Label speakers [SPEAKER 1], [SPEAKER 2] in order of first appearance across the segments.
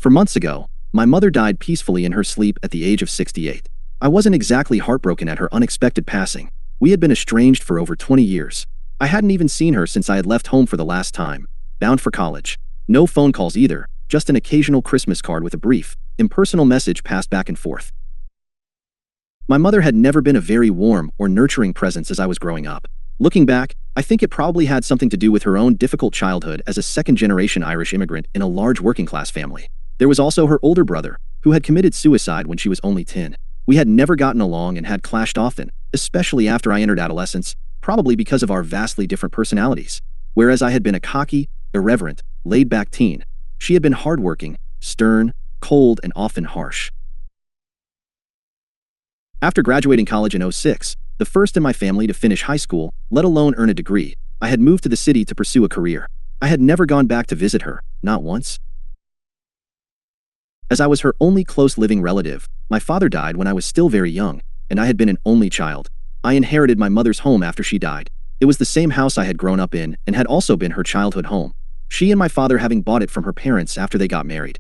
[SPEAKER 1] For months ago, my mother died peacefully in her sleep at the age of 68. I wasn't exactly heartbroken at her unexpected passing. We had been estranged for over 20 years. I hadn't even seen her since I had left home for the last time, bound for college. No phone calls either, just an occasional Christmas card with a brief, impersonal message passed back and forth. My mother had never been a very warm or nurturing presence as I was growing up. Looking back, I think it probably had something to do with her own difficult childhood as a second-generation Irish immigrant in a large working-class family. There was also her older brother, who had committed suicide when she was only 10. We had never gotten along and had clashed often, especially after I entered adolescence, probably because of our vastly different personalities. Whereas I had been a cocky, irreverent, laid-back teen, she had been hardworking, stern, cold, and often harsh. After graduating college in '06, the first in my family to finish high school, let alone earn a degree, I had moved to the city to pursue a career. I had never gone back to visit her, not once. As I was her only close living relative, my father died when I was still very young, and I had been an only child. I inherited my mother's home after she died. It was the same house I had grown up in and had also been her childhood home, she and my father having bought it from her parents after they got married.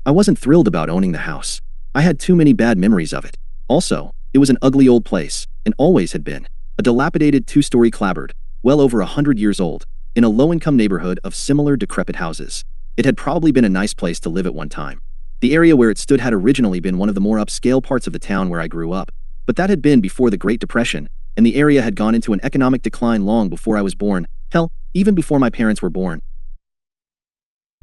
[SPEAKER 1] I wasn't thrilled about owning the house. I had too many bad memories of it. Also, it was an ugly old place, and always had been. A dilapidated two-story clapboard, well over 100 years old, in a low-income neighborhood of similar decrepit houses. It had probably been a nice place to live at one time. The area where it stood had originally been one of the more upscale parts of the town where I grew up, but that had been before the Great Depression, and the area had gone into an economic decline long before I was born, hell, even before my parents were born.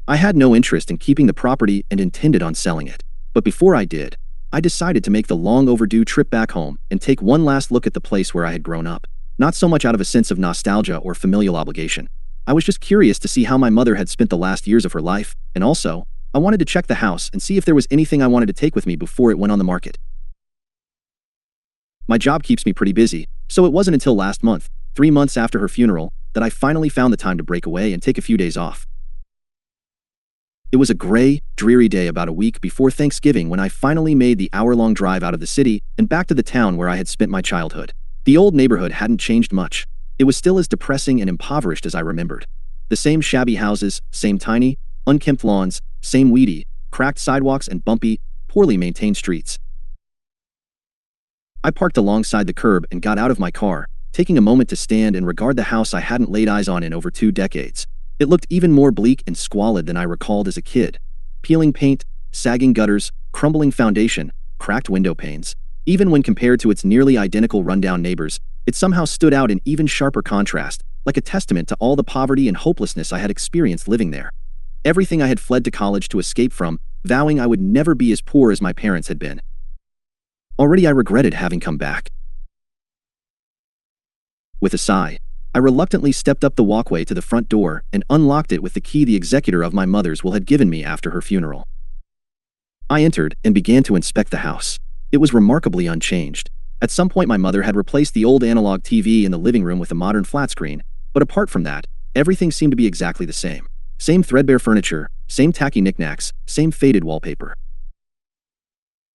[SPEAKER 1] I had no interest in keeping the property and intended on selling it, but before I did, I decided to make the long-overdue trip back home and take one last look at the place where I had grown up, not so much out of a sense of nostalgia or familial obligation. I was just curious to see how my mother had spent the last years of her life, and also, I wanted to check the house and see if there was anything I wanted to take with me before it went on the market. My job keeps me pretty busy, so it wasn't until last month, 3 months after her funeral, that I finally found the time to break away and take a few days off. It was a gray, dreary day about a week before Thanksgiving when I finally made the hour-long drive out of the city and back to the town where I had spent my childhood. The old neighborhood hadn't changed much. It was still as depressing and impoverished as I remembered. The same shabby houses, same tiny, unkempt lawns, same weedy, cracked sidewalks and bumpy, poorly maintained streets. I parked alongside the curb and got out of my car, taking a moment to stand and regard the house I hadn't laid eyes on in over 2 decades. It looked even more bleak and squalid than I recalled as a kid. Peeling paint, sagging gutters, crumbling foundation, cracked window panes. Even when compared to its nearly identical rundown neighbors, it somehow stood out in even sharper contrast, like a testament to all the poverty and hopelessness I had experienced living there. Everything I had fled to college to escape from, vowing I would never be as poor as my parents had been. Already I regretted having come back. With a sigh, I reluctantly stepped up the walkway to the front door and unlocked it with the key the executor of my mother's will had given me after her funeral. I entered and began to inspect the house. It was remarkably unchanged. At some point my mother had replaced the old analog TV in the living room with a modern flat screen, but apart from that, everything seemed to be exactly the same. Same threadbare furniture, same tacky knickknacks, same faded wallpaper.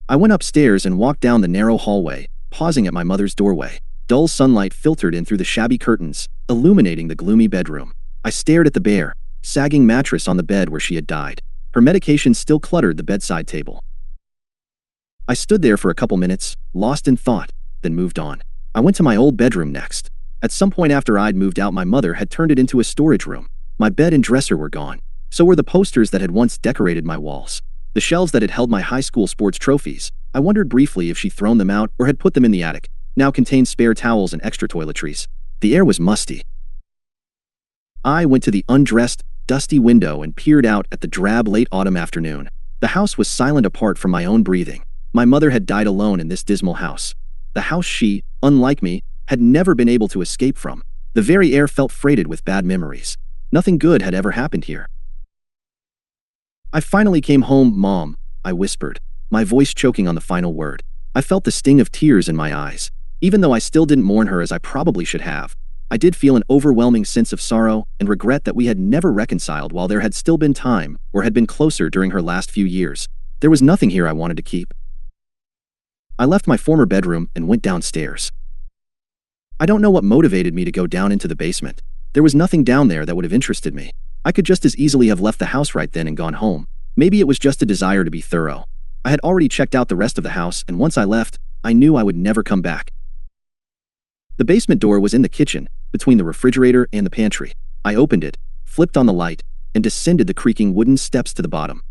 [SPEAKER 1] I went upstairs and walked down the narrow hallway, pausing at my mother's doorway. Dull sunlight filtered in through the shabby curtains, illuminating the gloomy bedroom. I stared at the bare, sagging mattress on the bed where she had died. Her medication still cluttered the bedside table. I stood there for a couple minutes, lost in thought, then moved on. I went to my old bedroom next. At some point after I'd moved out, my mother had turned it into a storage room. My bed and dresser were gone. So were the posters that had once decorated my walls. The shelves that had held my high school sports trophies. I wondered briefly if she'd thrown them out or had put them in the attic. Now contained spare towels and extra toiletries. The air was musty. I went to the undressed, dusty window and peered out at the drab late autumn afternoon. The house was silent apart from my own breathing. My mother had died alone in this dismal house. The house she, unlike me, had never been able to escape from. The very air felt freighted with bad memories. Nothing good had ever happened here. I finally came home, Mom, I whispered, my voice choking on the final word. I felt the sting of tears in my eyes. Even though I still didn't mourn her as I probably should have, I did feel an overwhelming sense of sorrow and regret that we had never reconciled while there had still been time or had been closer during her last few years. There was nothing here I wanted to keep. I left my former bedroom and went downstairs. I don't know what motivated me to go down into the basement. There was nothing down there that would have interested me. I could just as easily have left the house right then and gone home. Maybe it was just a desire to be thorough. I had already checked out the rest of the house, and once I left, I knew I would never come back. The basement door was in the kitchen, between the refrigerator and the pantry. I opened it, flipped on the light, and descended the creaking wooden steps to the bottom.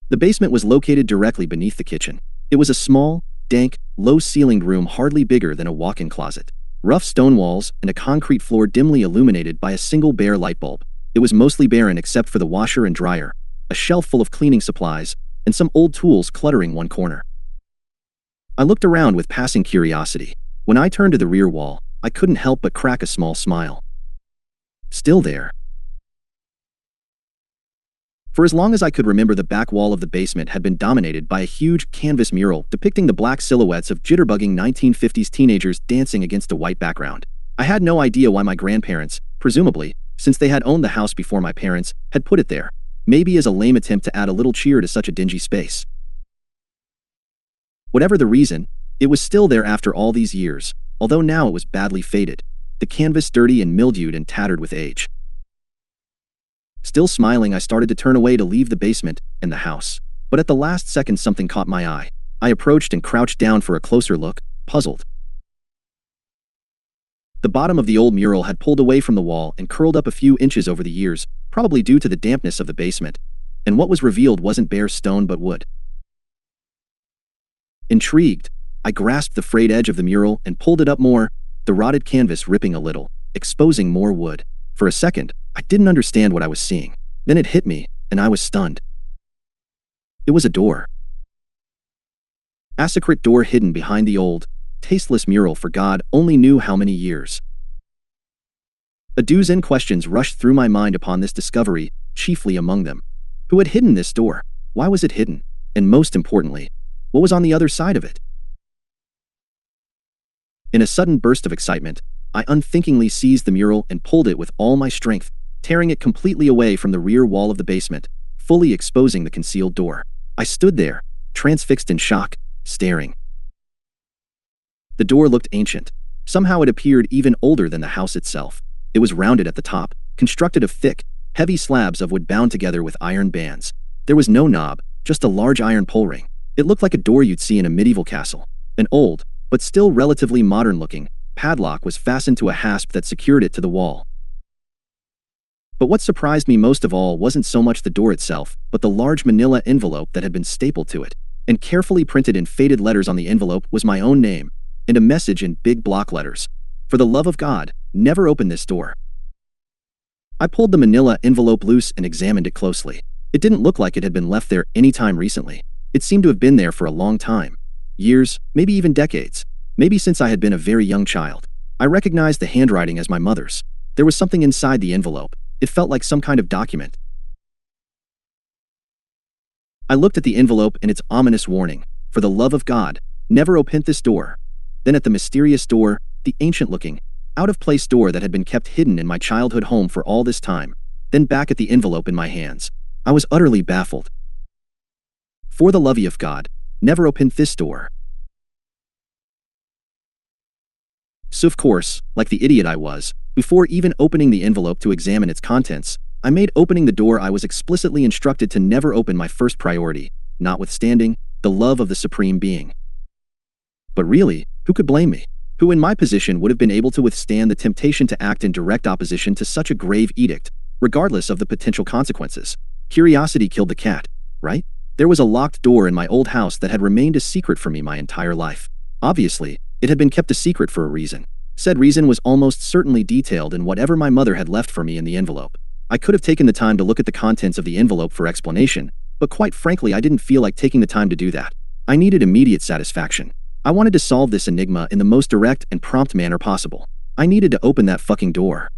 [SPEAKER 1] The basement was located directly beneath the kitchen. It was a small, dank, low-ceilinged room hardly bigger than a walk-in closet. Rough stone walls and a concrete floor dimly illuminated by a single bare light bulb. It was mostly barren except for the washer and dryer, a shelf full of cleaning supplies, and some old tools cluttering one corner. I looked around with passing curiosity. When I turned to the rear wall, I couldn't help but crack a small smile. Still there. For as long as I could remember, the back wall of the basement had been dominated by a huge canvas mural depicting the black silhouettes of jitterbugging 1950s teenagers dancing against a white background. I had no idea why my grandparents, presumably, since they had owned the house before my parents, had put it there, maybe as a lame attempt to add a little cheer to such a dingy space. Whatever the reason, it was still there after all these years, although now it was badly faded, the canvas dirty and mildewed and tattered with age. Still smiling, I started to turn away to leave the basement and the house. But at the last second something caught my eye. I approached and crouched down for a closer look, puzzled. The bottom of the old mural had pulled away from the wall and curled up a few inches over the years, probably due to the dampness of the basement, and what was revealed wasn't bare stone but wood. Intrigued, I grasped the frayed edge of the mural and pulled it up more, the rotted canvas ripping a little, exposing more wood. For a second, I didn't understand what I was seeing. Then it hit me, and I was stunned. It was a door. A secret door hidden behind the old, tasteless mural for God only knew how many years. A dozen questions rushed through my mind upon this discovery, chiefly among them. Who had hidden this door? Why was it hidden? And most importantly, what was on the other side of it? In a sudden burst of excitement, I unthinkingly seized the mural and pulled it with all my strength, tearing it completely away from the rear wall of the basement, fully exposing the concealed door. I stood there, transfixed in shock, staring. The door looked ancient. Somehow it appeared even older than the house itself. It was rounded at the top, constructed of thick, heavy slabs of wood bound together with iron bands. There was no knob, just a large iron pull ring. It looked like a door you'd see in a medieval castle. An old, but still relatively modern-looking, padlock was fastened to a hasp that secured it to the wall. But what surprised me most of all wasn't so much the door itself, but the large manila envelope that had been stapled to it. And carefully printed in faded letters on the envelope was my own name, and a message in big block letters. For the love of God, never open this door. I pulled the manila envelope loose and examined it closely. It didn't look like it had been left there any time recently. It seemed to have been there for a long time. Years, maybe even decades. Maybe since I had been a very young child. I recognized the handwriting as my mother's. There was something inside the envelope. It felt like some kind of document. I looked at the envelope and its ominous warning. For the love of God, never open this door. Then at the mysterious door, the ancient-looking, out-of-place door that had been kept hidden in my childhood home for all this time. Then back at the envelope in my hands. I was utterly baffled. For the love of God, never open this door. So of course, like the idiot I was, before even opening the envelope to examine its contents, I made opening the door I was explicitly instructed to never open my first priority, notwithstanding the love of the Supreme Being. But really, who could blame me? Who in my position would have been able to withstand the temptation to act in direct opposition to such a grave edict, regardless of the potential consequences? Curiosity killed the cat, right? There was a locked door in my old house that had remained a secret for me my entire life. Obviously, it had been kept a secret for a reason. Said reason was almost certainly detailed in whatever my mother had left for me in the envelope. I could have taken the time to look at the contents of the envelope for explanation, but quite frankly I didn't feel like taking the time to do that. I needed immediate satisfaction. I wanted to solve this enigma in the most direct and prompt manner possible. I needed to open that fucking door.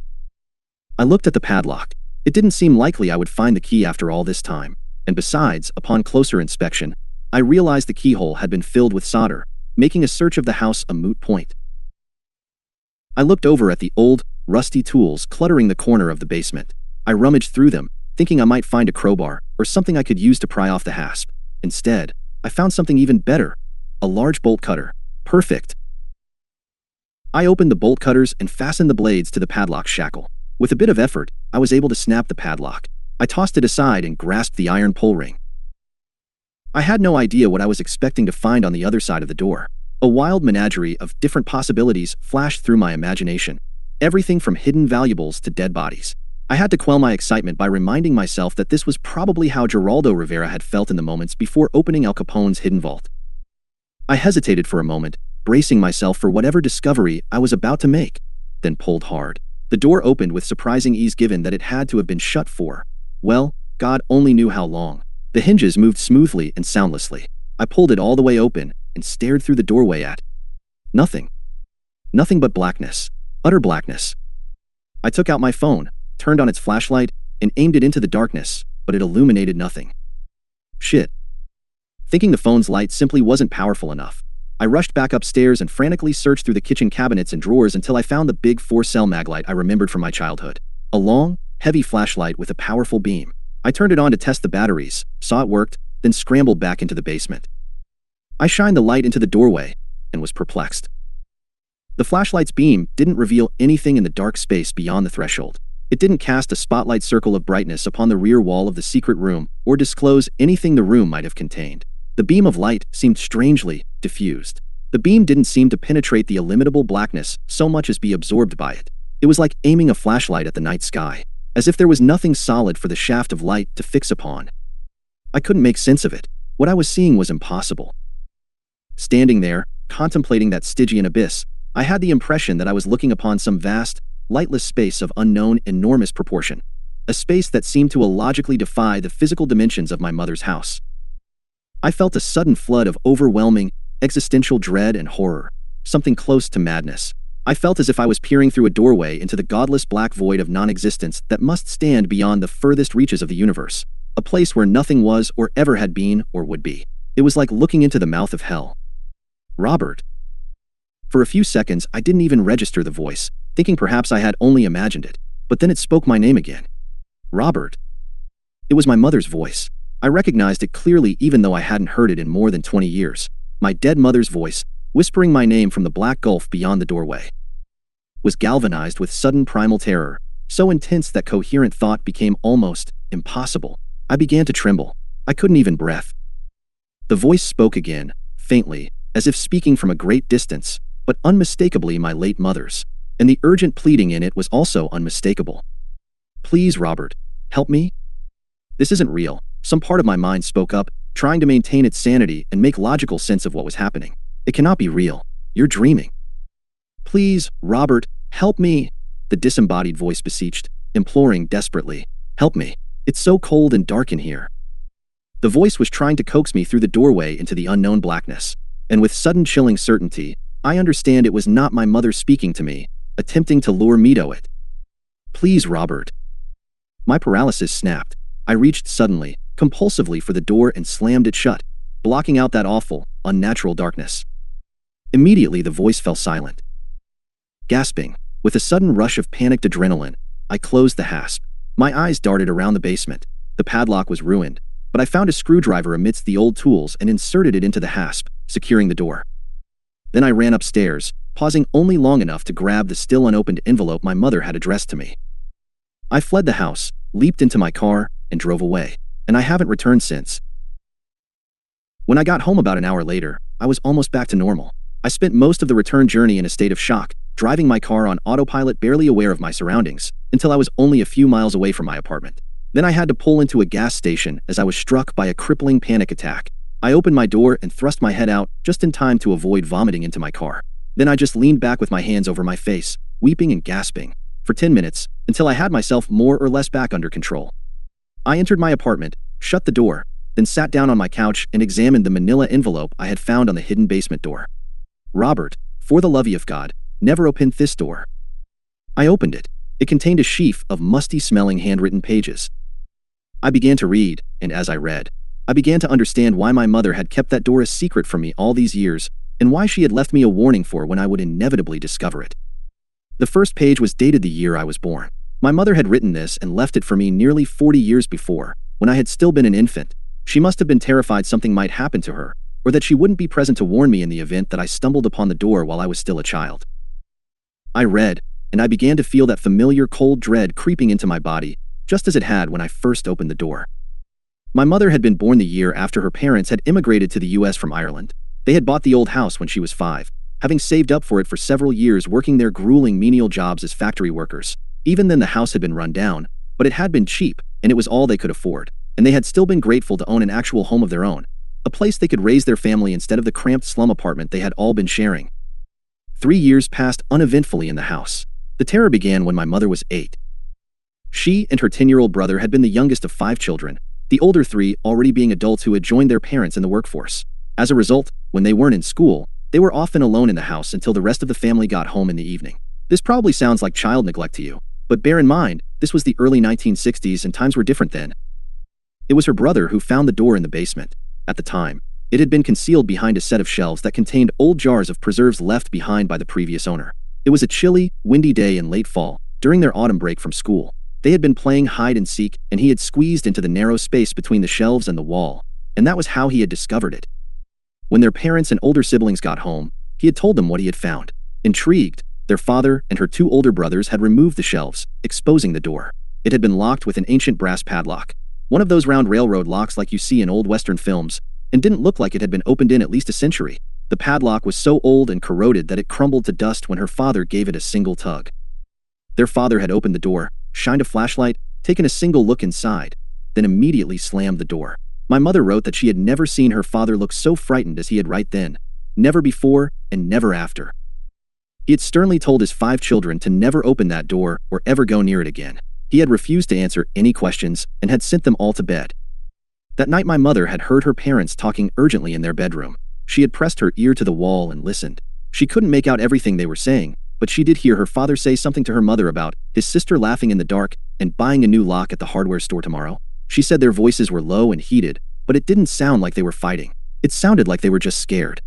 [SPEAKER 1] I looked at the padlock. It didn't seem likely I would find the key after all this time. And besides, upon closer inspection, I realized the keyhole had been filled with solder, making a search of the house a moot point. I looked over at the old, rusty tools cluttering the corner of the basement. I rummaged through them, thinking I might find a crowbar or something I could use to pry off the hasp. Instead, I found something even better. A large bolt cutter. Perfect. I opened the bolt cutters and fastened the blades to the padlock shackle. With a bit of effort, I was able to snap the padlock. I tossed it aside and grasped the iron pull ring. I had no idea what I was expecting to find on the other side of the door. A wild menagerie of different possibilities flashed through my imagination. Everything from hidden valuables to dead bodies. I had to quell my excitement by reminding myself that this was probably how Geraldo Rivera had felt in the moments before opening Al Capone's hidden vault. I hesitated for a moment, bracing myself for whatever discovery I was about to make, then pulled hard. The door opened with surprising ease given that it had to have been shut for, well, God only knew how long. The hinges moved smoothly and soundlessly. I pulled it all the way open and stared through the doorway at nothing. Nothing but blackness. Utter blackness. I took out my phone, turned on its flashlight, and aimed it into the darkness, but it illuminated nothing. Shit. Thinking the phone's light simply wasn't powerful enough, I rushed back upstairs and frantically searched through the kitchen cabinets and drawers until I found the big 4-cell maglite I remembered from my childhood. A long, heavy flashlight with a powerful beam. I turned it on to test the batteries, saw it worked, then scrambled back into the basement. I shined the light into the doorway and was perplexed. The flashlight's beam didn't reveal anything in the dark space beyond the threshold. It didn't cast a spotlight circle of brightness upon the rear wall of the secret room or disclose anything the room might have contained. The beam of light seemed strangely diffused. The beam didn't seem to penetrate the illimitable blackness so much as be absorbed by it. It was like aiming a flashlight at the night sky, as if there was nothing solid for the shaft of light to fix upon. I couldn't make sense of it. What I was seeing was impossible. Standing there, contemplating that Stygian abyss, I had the impression that I was looking upon some vast, lightless space of unknown, enormous proportion. A space that seemed to illogically defy the physical dimensions of my mother's house. I felt a sudden flood of overwhelming, existential dread and horror, something close to madness. I felt as if I was peering through a doorway into the godless black void of non-existence that must stand beyond the furthest reaches of the universe, a place where nothing was or ever had been or would be. It was like looking into the mouth of hell. Robert. For a few seconds, I didn't even register the voice, thinking perhaps I had only imagined it, but then it spoke my name again. Robert. It was my mother's voice. I recognized it clearly even though I hadn't heard it in more than 20 years. My dead mother's voice, whispering my name from the black gulf beyond the doorway, was galvanized with sudden primal terror, so intense that coherent thought became almost impossible. I began to tremble. I couldn't even breathe. The voice spoke again, faintly, as if speaking from a great distance, but unmistakably my late mother's, and the urgent pleading in it was also unmistakable. Please, Robert, help me? This isn't real. Some part of my mind spoke up, trying to maintain its sanity and make logical sense of what was happening. It cannot be real. You're dreaming. Please, Robert, help me, the disembodied voice beseeched, imploring desperately. Help me. It's so cold and dark in here. The voice was trying to coax me through the doorway into the unknown blackness, and with sudden chilling certainty, I understand it was not my mother speaking to me, attempting to lure me to it. Please, Robert. My paralysis snapped. I reached suddenly, compulsively for the door and slammed it shut, blocking out that awful, unnatural darkness. Immediately the voice fell silent. Gasping, with a sudden rush of panicked adrenaline, I closed the hasp. My eyes darted around the basement. The padlock was ruined, but I found a screwdriver amidst the old tools and inserted it into the hasp, securing the door. Then I ran upstairs, pausing only long enough to grab the still unopened envelope my mother had addressed to me. I fled the house, leaped into my car, and drove away, and I haven't returned since. When I got home about an hour later, I was almost back to normal. I spent most of the return journey in a state of shock, driving my car on autopilot, barely aware of my surroundings, until I was only a few miles away from my apartment. Then I had to pull into a gas station as I was struck by a crippling panic attack. I opened my door and thrust my head out, just in time to avoid vomiting into my car. Then I just leaned back with my hands over my face, weeping and gasping, for 10 minutes, until I had myself more or less back under control. I entered my apartment, shut the door, then sat down on my couch and examined the manila envelope I had found on the hidden basement door. Robert, for the love of God, never open this door. I opened it. It contained a sheaf of musty-smelling handwritten pages. I began to read, and as I read, I began to understand why my mother had kept that door a secret from me all these years, and why she had left me a warning for when I would inevitably discover it. The first page was dated the year I was born. My mother had written this and left it for me nearly 40 years before, when I had still been an infant. She must have been terrified something might happen to her, or that she wouldn't be present to warn me in the event that I stumbled upon the door while I was still a child. I read, and I began to feel that familiar cold dread creeping into my body, just as it had when I first opened the door. My mother had been born the year after her parents had immigrated to the US from Ireland. They had bought the old house when she was 5, having saved up for it for several years working their grueling menial jobs as factory workers. Even then the house had been run down, but it had been cheap, and it was all they could afford, and they had still been grateful to own an actual home of their own, a place they could raise their family instead of the cramped slum apartment they had all been sharing. 3 years passed uneventfully in the house. The terror began when my mother was 8. She and her 10-year-old brother had been the youngest of 5 children, the older 3 already being adults who had joined their parents in the workforce. As a result, when they weren't in school, they were often alone in the house until the rest of the family got home in the evening. This probably sounds like child neglect to you, but bear in mind, this was the early 1960s and times were different then. It was her brother who found the door in the basement. At the time, it had been concealed behind a set of shelves that contained old jars of preserves left behind by the previous owner. It was a chilly, windy day in late fall, during their autumn break from school. They had been playing hide and seek, and he had squeezed into the narrow space between the shelves and the wall, and that was how he had discovered it. When their parents and older siblings got home, he had told them what he had found. Intrigued, their father and her 2 older brothers had removed the shelves, exposing the door. It had been locked with an ancient brass padlock, one of those round railroad locks like you see in old Western films, and didn't look like it had been opened in at least a century. The padlock was so old and corroded that it crumbled to dust when her father gave it a single tug. Their father had opened the door, shined a flashlight, taken a single look inside, then immediately slammed the door. My mother wrote that she had never seen her father look so frightened as he had right then, never before and never after. He had sternly told his 5 children to never open that door or ever go near it again. He had refused to answer any questions and had sent them all to bed. That night my mother had heard her parents talking urgently in their bedroom. She had pressed her ear to the wall and listened. She couldn't make out everything they were saying, but she did hear her father say something to her mother about his sister laughing in the dark and buying a new lock at the hardware store tomorrow. She said their voices were low and heated, but it didn't sound like they were fighting. It sounded like they were just scared.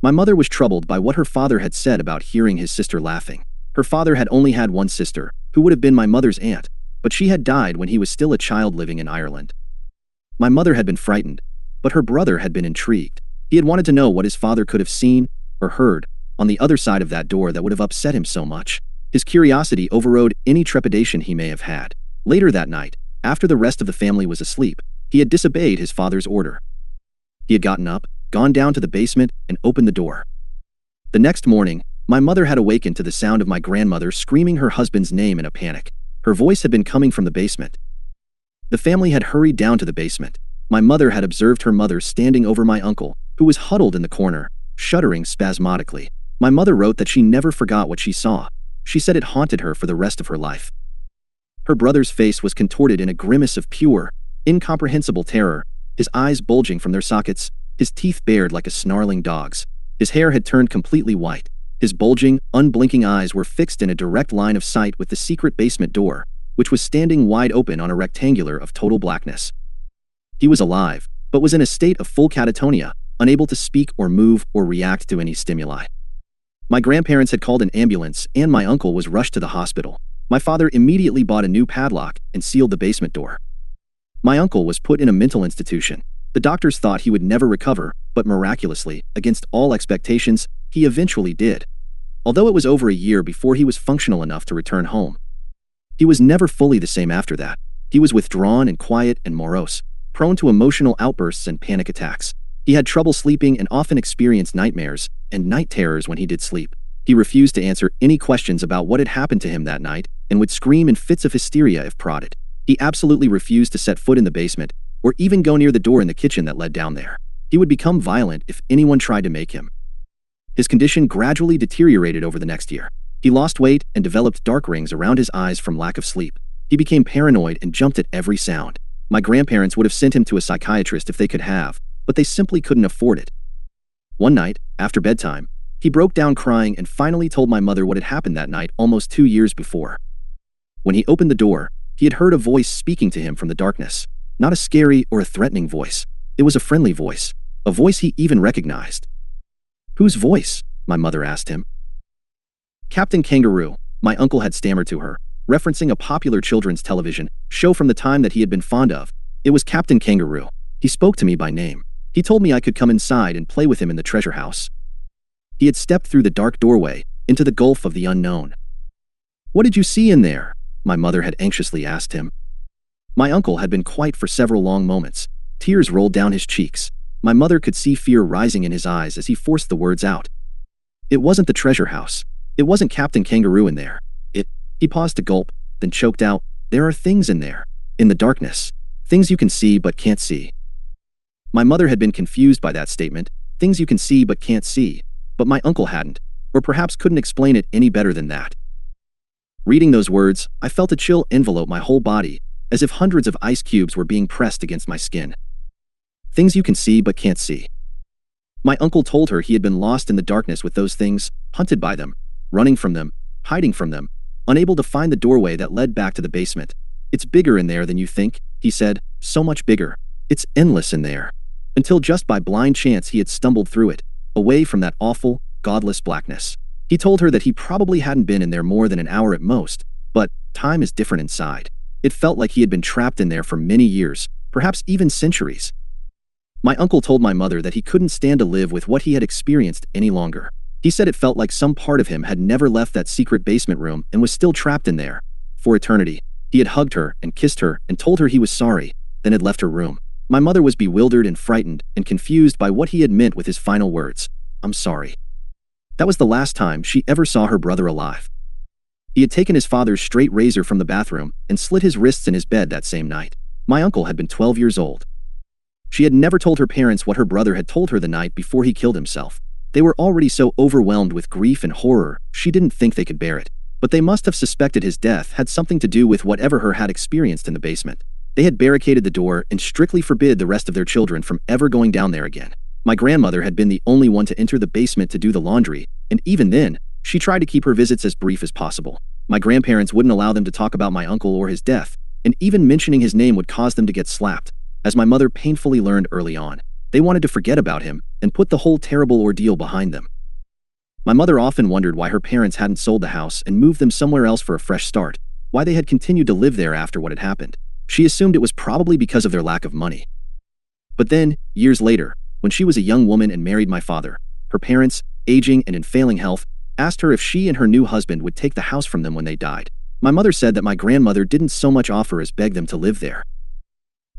[SPEAKER 1] My mother was troubled by what her father had said about hearing his sister laughing. Her father had only had one sister, who would have been my mother's aunt, but she had died when he was still a child living in Ireland. My mother had been frightened, but her brother had been intrigued. He had wanted to know what his father could have seen or heard on the other side of that door that would have upset him so much. His curiosity overrode any trepidation he may have had. Later that night, after the rest of the family was asleep, he had disobeyed his father's order. He had gotten up, gone down to the basement, and opened the door. The next morning, my mother had awakened to the sound of my grandmother screaming her husband's name in a panic. Her voice had been coming from the basement. The family had hurried down to the basement. My mother had observed her mother standing over my uncle, who was huddled in the corner, shuddering spasmodically. My mother wrote that she never forgot what she saw. She said it haunted her for the rest of her life. Her brother's face was contorted in a grimace of pure, incomprehensible terror, his eyes bulging from their sockets, his teeth bared like a snarling dog's. His hair had turned completely white. His bulging, unblinking eyes were fixed in a direct line of sight with the secret basement door, which was standing wide open on a rectangular of total blackness. He was alive, but was in a state of full catatonia, unable to speak or move or react to any stimuli. My grandparents had called an ambulance and my uncle was rushed to the hospital. My father immediately bought a new padlock and sealed the basement door. My uncle was put in a mental institution. The doctors thought he would never recover, but miraculously, against all expectations, he eventually did. Although it was over a year before he was functional enough to return home. He was never fully the same after that. He was withdrawn and quiet and morose, prone to emotional outbursts and panic attacks. He had trouble sleeping and often experienced nightmares and night terrors when he did sleep. He refused to answer any questions about what had happened to him that night and would scream in fits of hysteria if prodded. He absolutely refused to set foot in the basement or even go near the door in the kitchen that led down there. He would become violent if anyone tried to make him. His condition gradually deteriorated over the next year. He lost weight and developed dark rings around his eyes from lack of sleep. He became paranoid and jumped at every sound. My grandparents would have sent him to a psychiatrist if they could have, but they simply couldn't afford it. One night, after bedtime, he broke down crying and finally told my mother what had happened that night almost 2 years before. When he opened the door, he had heard a voice speaking to him from the darkness. Not a scary or a threatening voice. It was a friendly voice. A voice he even recognized. "Whose voice?" my mother asked him. "Captain Kangaroo," my uncle had stammered to her, referencing a popular children's television show from the time that he had been fond of. It was Captain Kangaroo. He spoke to me by name. He told me I could come inside and play with him in the treasure house. He had stepped through the dark doorway into the gulf of the unknown. "What did you see in there?" my mother had anxiously asked him. My uncle had been quiet for several long moments. Tears rolled down his cheeks. My mother could see fear rising in his eyes as he forced the words out. It wasn't the treasure house. It wasn't Captain Kangaroo in there. He paused to gulp, then choked out, there are things in there. In the darkness. Things you can see but can't see. My mother had been confused by that statement, things you can see but can't see, but my uncle hadn't, or perhaps couldn't explain it any better than that. Reading those words, I felt a chill envelope my whole body, as if hundreds of ice cubes were being pressed against my skin. Things you can see but can't see. My uncle told her he had been lost in the darkness with those things, hunted by them, running from them, hiding from them, unable to find the doorway that led back to the basement. It's bigger in there than you think, he said, so much bigger. It's endless in there. Until just by blind chance he had stumbled through it, away from that awful, godless blackness. He told her that he probably hadn't been in there more than an hour at most, but time is different inside. It felt like he had been trapped in there for many years, perhaps even centuries. My uncle told my mother that he couldn't stand to live with what he had experienced any longer. He said it felt like some part of him had never left that secret basement room and was still trapped in there. For eternity. He had hugged her and kissed her and told her he was sorry, then had left her room. My mother was bewildered and frightened and confused by what he had meant with his final words. I'm sorry. That was the last time she ever saw her brother alive. He had taken his father's straight razor from the bathroom and slit his wrists in his bed that same night. My uncle had been 12 years old. She had never told her parents what her brother had told her the night before he killed himself. They were already so overwhelmed with grief and horror, she didn't think they could bear it. But they must have suspected his death had something to do with whatever her had experienced in the basement. They had barricaded the door and strictly forbid the rest of their children from ever going down there again. My grandmother had been the only one to enter the basement to do the laundry, and even then, she tried to keep her visits as brief as possible. My grandparents wouldn't allow them to talk about my uncle or his death, and even mentioning his name would cause them to get slapped, as my mother painfully learned early on. They wanted to forget about him and put the whole terrible ordeal behind them. My mother often wondered why her parents hadn't sold the house and moved them somewhere else for a fresh start, why they had continued to live there after what had happened. She assumed it was probably because of their lack of money. But then, years later, when she was a young woman and married my father, her parents, aging and in failing health, asked her if she and her new husband would take the house from them when they died. My mother said that my grandmother didn't so much offer as beg them to live there.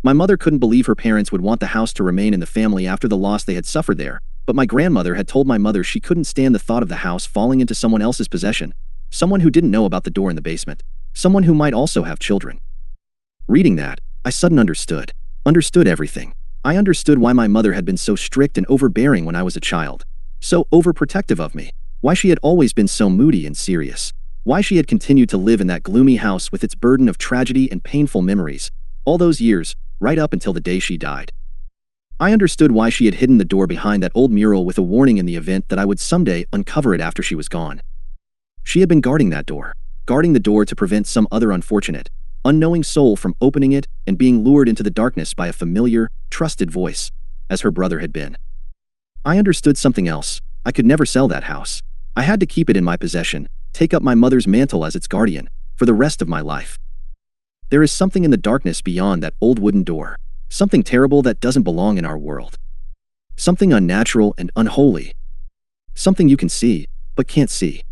[SPEAKER 1] My mother couldn't believe her parents would want the house to remain in the family after the loss they had suffered there, but my grandmother had told my mother she couldn't stand the thought of the house falling into someone else's possession, someone who didn't know about the door in the basement, someone who might also have children. Reading that, I suddenly understood everything. I understood why my mother had been so strict and overbearing when I was a child, so overprotective of me, why she had always been so moody and serious, why she had continued to live in that gloomy house with its burden of tragedy and painful memories, all those years, right up until the day she died. I understood why she had hidden the door behind that old mural with a warning in the event that I would someday uncover it after she was gone. She had been guarding that door, guarding the door to prevent some other unfortunate, unknowing soul from opening it and being lured into the darkness by a familiar, trusted voice, as her brother had been. I understood something else. I could never sell that house. I had to keep it in my possession, take up my mother's mantle as its guardian, for the rest of my life. There is something in the darkness beyond that old wooden door, something terrible that doesn't belong in our world. Something unnatural and unholy. Something you can see, but can't see.